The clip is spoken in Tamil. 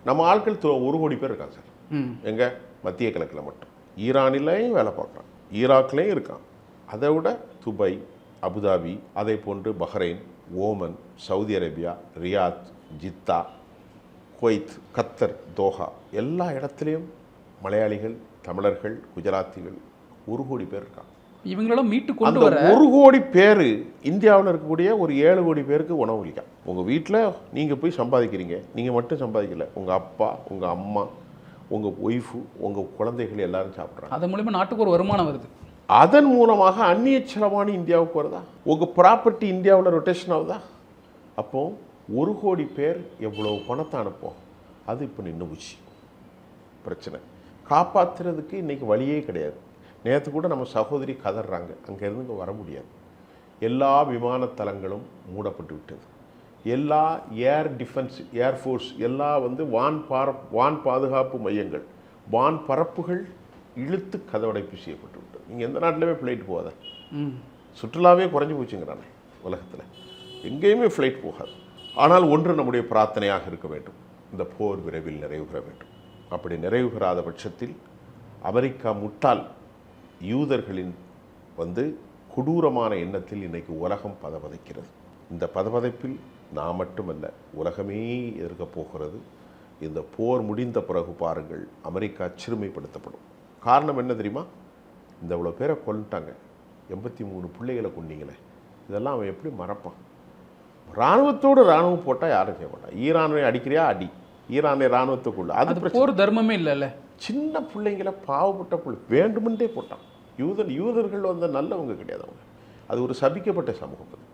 நம்ம ஆட்கள் 1 கோடி பேர் இருக்காங்க சார். எங்கே மத்திய கிழக்கில் மட்டும். ஈரானிலையும் வேலை பார்க்குறான், ஈராக்லேயும் இருக்கான். அதை விட துபாய், அபுதாபி, அதே போன்று Bahrain, Oman, Saudi Arabia, Riyadh, Jeddah, Kuwait, கத்தர், தோஹா எல்லா இடத்துலையும் மலையாளிகள், தமிழர்கள், குஜராத்திகள் 1 கோடி பேர் இருக்காங்க. இவங்களெல்லாம் மீட்டு கொண்டு அந்த வர 1 கோடி பேர் இந்தியாவில் இருக்கக்கூடிய ஒரு 7 கோடி பேருக்கு உணவு அளிക്കാം. உங்கள் வீட்டில் நீங்கள் போய் சம்பாதிக்கிறீங்க, நீங்கள் மட்டும் சம்பாதிக்கல, உங்கள் அப்பா, உங்கள் அம்மா, உங்கள் ஒய்ஃபு, உங்கள் குழந்தைகள் எல்லாரும் சாப்பிட்றாங்க. அதன் மூலிமா நாட்டுக்கு ஒரு வருமானம் வருது. அதன் மூலமாக அந்நிய செலவாணி இந்தியாவுக்கு வருதா? உங்கள் ப்ராப்பர்ட்டி இந்தியாவில் ரொட்டேஷன் ஆகுதா? அப்போது 1 கோடி பேர் எவ்வளோ பணத்தை அனுப்போம்? அது இப்போ நின்று போச்சு. பிரச்சனை காப்பாற்றுறதுக்கு இன்றைக்கி வழியே கிடையாது. நேற்று கூட நம்ம சகோதரி கதறாங்க, அங்கேருந்து இங்கே வர முடியாது. எல்லா விமானத்தலங்களும் மூடப்பட்டு விட்டது. எல்லா ஏர் டிஃபென்ஸ், ஏர்ஃபோர்ஸ் எல்லாம் வான் பாதுகாப்பு மையங்கள், வான் பரப்புகள் இழுத்து கதவடைப்பு செய்யப்பட்டு விட்டது. நீங்கள் எந்த நாட்டிலுமே ஃப்ளைட் போகாத, சுற்றுலாவே குறைஞ்சி போச்சுங்கிறானே உலகத்தில், எங்கேயுமே ஃப்ளைட் போகாது. ஆனால் ஒன்று நம்முடைய பிரார்த்தனையாக இருக்க வேண்டும், இந்த போர் விரைவில் நிறைவுற வேண்டும். அப்படி நிறைவுறாத பட்சத்தில் அமெரிக்கா முட்டாள் யூதர்களின் கொடூரமான எண்ணத்தில் இன்றைக்கு உலகம் பதபதைக்கிறது. இந்த பதபதைப்பில் நான் மட்டுமல்ல, உலகமே எதிர்க்க போகிறது. இந்த போர் முடிந்த பிறகு பாருங்கள், அமெரிக்கா சிறுமைப்படுத்தப்படும். காரணம் என்ன தெரியுமா? இந்த இவ்வளோ பேரை கொண்டுட்டாங்க, 83 பிள்ளைகளை கொண்டீங்களே, இதெல்லாம் அவன் எப்படி மறப்பான்? இராணுவத்தோடு இராணுவம் போட்டால் யாரும் செய்ய மாட்டான். ஈரானை அடிக்கிறியா அடி, ஈரானை இராணுவத்துக்குள்ள அது போர் தர்மமே இல்லைல்ல. சின்ன பிள்ளைங்களை, பாவப்பட்ட பிள்ளை வேண்டுமென்றே போட்டான். யூதர்கள் நல்லவங்க கிடையாது, அவங்க அது ஒரு சபிக்கப்பட்ட சமூகம்.